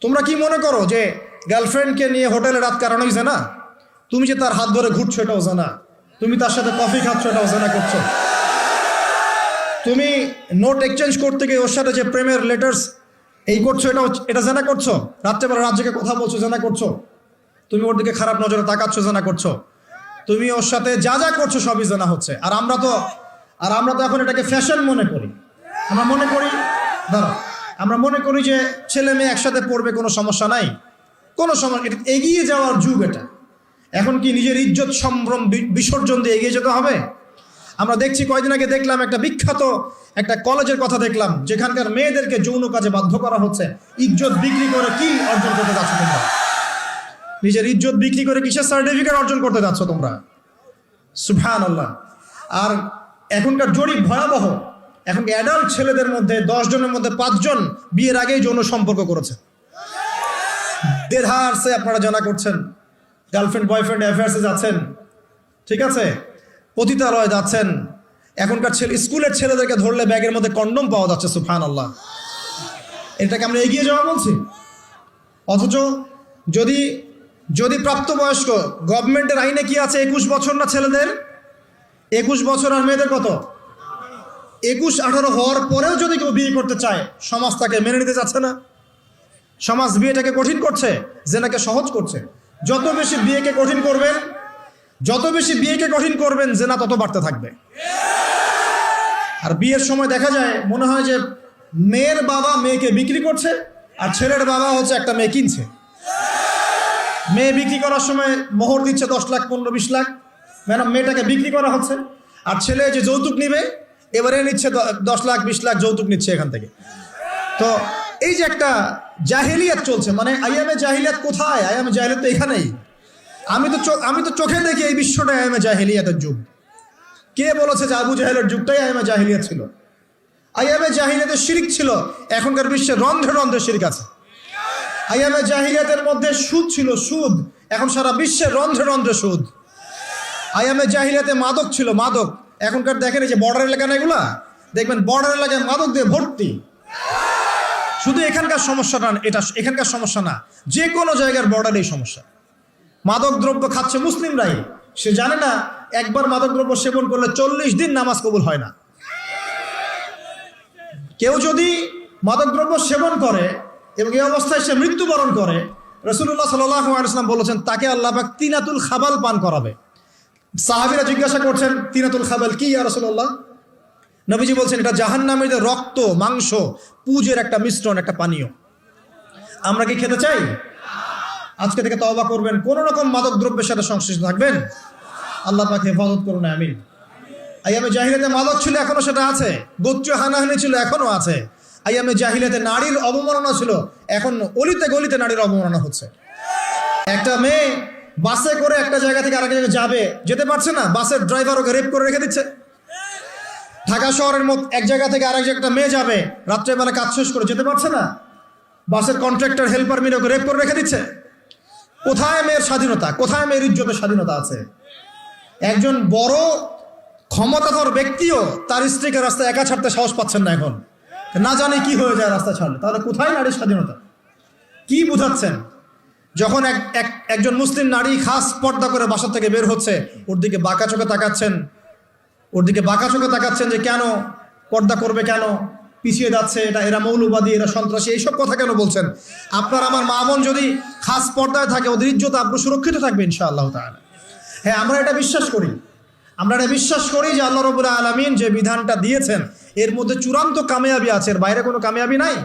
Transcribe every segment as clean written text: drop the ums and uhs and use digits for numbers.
তোমরা কি মনে করো যে গার্লফ্রেন্ডকে নিয়ে হোটেলে রাত কাটানো হয়েছে না? তুমি যে তার হাত ধরে ঘুরছো এটাও জানা, তুমি তার সাথে কফি খাচ্ছ এটাও জানা করছো, তুমি নোট এক্সচেঞ্জ করতে গিয়ে ওর সাথে যে প্রেমের লেটার্স এই করছো এটা জানা করছো, রাত্রেবেলা রাত জেগে কথা বলছো জানা করছো, তুমি ওর দিকে খারাপ নজরে তাকাচ্ছ জানা করছো, তুমি ওর সাথে যা যা করছো সবই জানা হচ্ছে। আর আমরা তো এখন এটাকে ফ্যাশন মনে করি। আমরা মনে করি যে ছেলে মেয়ে একসাথে পড়বে, কোনো সমস্যা নাই, কোনো সমস্যা, এটা এগিয়ে যাওয়ার যুগ এটা। এখন কি নিজের ইজ্জত সম্ভ্রম বিসর্জন দিয়ে এগিয়ে যেতে হবে? আমরা দেখছি, কয়দিন আগে দেখলাম একটা বিখ্যাত একটা কলেজের কথা দেখলাম, যেখানকার মেয়েদেরকে যৌন কাজে বাধ্য করা হচ্ছে। ইজ্জত বিক্রি করে কি অর্জন করতে যাচ্ছ তোমরা? নিজের ইজ্জত বিক্রি করে কিসের সার্টিফিকেট অর্জন করতে যাচ্ছ তোমরা? সুবহানাল্লাহ। আর এখনকার জরিপ ভয়াবহ। এখন অ্যাডাল্ট ছেলেদের মধ্যে 10 জনের মধ্যে 5 জন বিয়ের আগেই যৌন সম্পর্ক করেছে। দেড়হারসে আপনারা জানা করছেন, গার্লফ্রেন্ড বয়ফ্রেন্ড অ্যাফেয়ার্সে যাচ্ছেন, ঠিক আছে, পতিতালয়ে যাচ্ছেন। এখনকার স্কুলের ছেলেদেরকে ধরলে ব্যাগের মধ্যে কন্ডম পাওয়া যাচ্ছে। সুবহানাল্লাহ। এটাকে আমরা এগিয়ে যাওয়া বলছি? অথচ যদি প্রাপ্তবয়স্ক, গভর্নমেন্টের আইনে কি আছে, 21 বছর না ছেলেদের? 21 বছর, আর মেয়েদের কত? 21-18 হওয়ার পরেও যদি কেউ বিয়ে করতে চায়, সমাজ তাকে মেনে নিতে যাচ্ছে না। সমাজ বিয়েটাকে কঠিন করছে, জেনাকে সহজ করছে। যত বেশি বিয়েকে কঠিন করবেন জেনা তত বাড়তে থাকবে। আর বিয়ের সময় দেখা যায়, মনে হয় যে মেয়ের বাবা মেয়েকে বিক্রি করছে, আর ছেলের বাবা হচ্ছে একটা মেয়ে কিনছে। মেয়ে বিক্রি করার সময় মোহর দিচ্ছে 10 লাখ, 15-20 লাখ, ম্যাডাম মেয়েটাকে বিক্রি করা হচ্ছে। আর ছেলে যে যৌতুক নিবে এবারে নিচ্ছে 10 লাখ 20 লাখ যৌতুক নিচ্ছে এখান থেকে। তো এই যে একটা জাহেলিয়াত চলছে, মানে আইয়ামে জাহেলিয়াত কোথায়? আইয়ামে জাহেলিয়াত তো এখানেই। আমি তো চোখে দেখি এই বিশ্বটা আইয়ামে জাহেলিয়াতের যুগ। কে বলেছে যে আবু জাহেলের যুগটাই আইয়ামে জাহেলিয়াত ছিল? আইয়ামে জাহেলিয়াতের শিরক ছিল, এখনকার বিশ্বে রন্ধ্রে রন্ধ্রে শিরক আছে। আইয়ামে জাহিলিয়াতের মধ্যে সুদ ছিল, সুদ, এখন সারা বিশ্বে রন্ধ্রে রন্ধ্রে সুদ। আইয়ামে জাহিলিয়াতে মাদক ছিল, মাদক, এখনকার দেখেন এই যে বর্ডার এলাকা না, এগুলা দেখবেন বর্ডার এলাকায় মাদক দিয়ে ভর্তি। শুধু এখানকার সমস্যা না, যে কোনো জায়গার বর্ডারেই সমস্যা। মাদক দ্রব্য খাচ্ছে মুসলিমরাই, সে জানে না একবার মাদক দ্রব্য সেবন করলে 40 দিন নামাজ কবুল হয় না। কেউ যদি মাদক দ্রব্য সেবন করে এবং এই অবস্থায় সে মৃত্যুবরণ করে, রাসূলুল্লাহ সাল্লাল্লাহু আলাইহি ওয়াসাল্লাম বলেছেন তাকে আল্লাহ পাক তিনাতুল খাবাল পান করাবে। সাহাবীরা জিজ্ঞাসা করছেন, তিনাতুল খাবাল কি ইয়া রাসূলুল্লাহ? নবীজি বলছেন, এটা জাহান্নামীদের রক্ত, মাংস, পুজের একটা মিশ্রণ, একটা পানীয়। আমরা কি খেতে চাই? আজকে থেকে তওবা করবেন, কোন রকম মাদক দ্রব্যের সাথে সংশ্লিষ্ট থাকবেন। আল্লাহ পাক হেফাজত করুন, আমিন। আইয়ামে জাহিলিয়াতে মাদক ছিল, এখনো সেটা আছে। গোত্রীয় হানাহানি ছিল, এখনো আছে। আইয়ামে জাহিলিয়াতে নারীর অবমাননা ছিল, এখন অলিতে গলিতে নারীর অবমাননা হচ্ছে। একটা মেয়ে বাসে করে একটা জায়গা থেকে আরেক জায়গায় যেতে পারছে না, বাসের ড্রাইভার ওকে রেপ করে রেখে দিচ্ছে। ঢাকা শহরের মধ্যে এক জায়গা থেকে আরেক জায়গায় একটা মেয়ে যাবে, রাত্রেবেলা কাজ শেষ করে যেতে পারছে না, বাসের কন্ট্রাক্টর হেল্পার মিলে ওকে রেপ করে রেখে দিচ্ছে। কোথায় মেয়ের স্বাধীনতা? কোথায় মেয়ের ইজ্জতের স্বাধীনতা আছে? একজন বড় ক্ষমতাধর ব্যক্তিও তার স্ত্রীকে রাস্তায় একা ছাড়তে সাহস পাচ্ছেন না এখন, না জানি কি হয়ে যায় রাস্তা ছাড়লে। তাহলে কোথায় নারীর স্বাধীনতা? কি বুঝাচ্ছেন? যখন একজন মুসলিম নারী খাস পর্দা করে বাসা থেকে বের হচ্ছে, ওর দিকে বাঁকা চোখে তাকাচ্ছেন যে কেন পর্দা করবে, কেন পিছিয়ে যাচ্ছে, এরা মৌলবাদী, এরা সন্ত্রাসী, এইসব কথা কেন বলছেন? আপনার আমার মা বোন যদি খাস পর্দায় থাকে, ওদের ইজ্জত আপনি সুরক্ষিত থাকবে ইনশাআল্লাহ তাআলা। হ্যাঁ, আমরা এটা বিশ্বাস করি যে আল্লাহ রাব্বুল আলামিন যে বিধানটা দিয়েছেন এর মধ্যে চূড়ান্ত কামিয়াবি আছে, এর বাইরে কোনো কামিয়াবি নাই।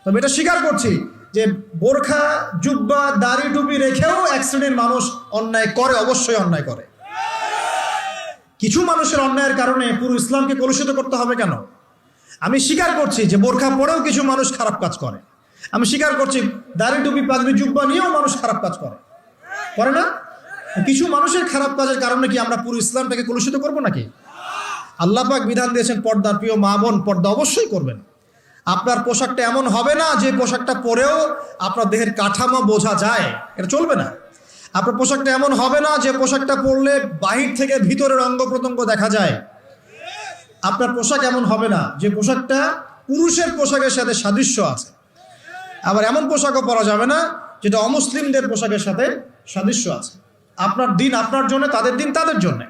তবে এটা স্বীকার করছি যে বোরখা, জুব্বা, দাড়ি টুপি রেখেও এক শ্রেণীর মানুষ অন্যায় করে, অবশ্যই অন্যায় করে। কিছু মানুষের অন্যায়ের কারণে পুরো ইসলামকে কলুষিত করতে হবে কেন? আমি স্বীকার করছি যে বোরখা পরেও কিছু মানুষ খারাপ কাজ করে। আমি স্বীকার করছি দাড়ি টুপি পাগড়ি জুব্বা নিয়েও মানুষ খারাপ কাজ করে না? কিছু মানুষের খারাপ কাজের কারণে কি আমরা পুরো ইসলামটাকে কলুষিত করব নাকি? আল্লাহ পাক বিধান দিয়েছেন পর্দার, প্রিয় মা বোন পর্দা অবশ্যই করবেন। আপনার পোশাকটা এমন হবে না যে পোশাকটা পরেও আপনার দেহের কাঠামো বোঝা যায়, এটা চলবে না। আপনার পোশাকটা এমন হবে না যে পোশাকটা পরলে বাহির থেকে ভিতরের অঙ্গ প্রত্যঙ্গ দেখা যায়। আপনার পোশাক এমন হবে না যে পোশাকটা পুরুষের পোশাকের সাথে সাদৃশ্য আছে। আবার এমন পোশাকও পরা যাবে না যেটা অমুসলিমদের পোশাকের সাথে সাদৃশ্য আছে। আপনার দিন আপনার জন্য, তাদের দিন তাদের জন্য।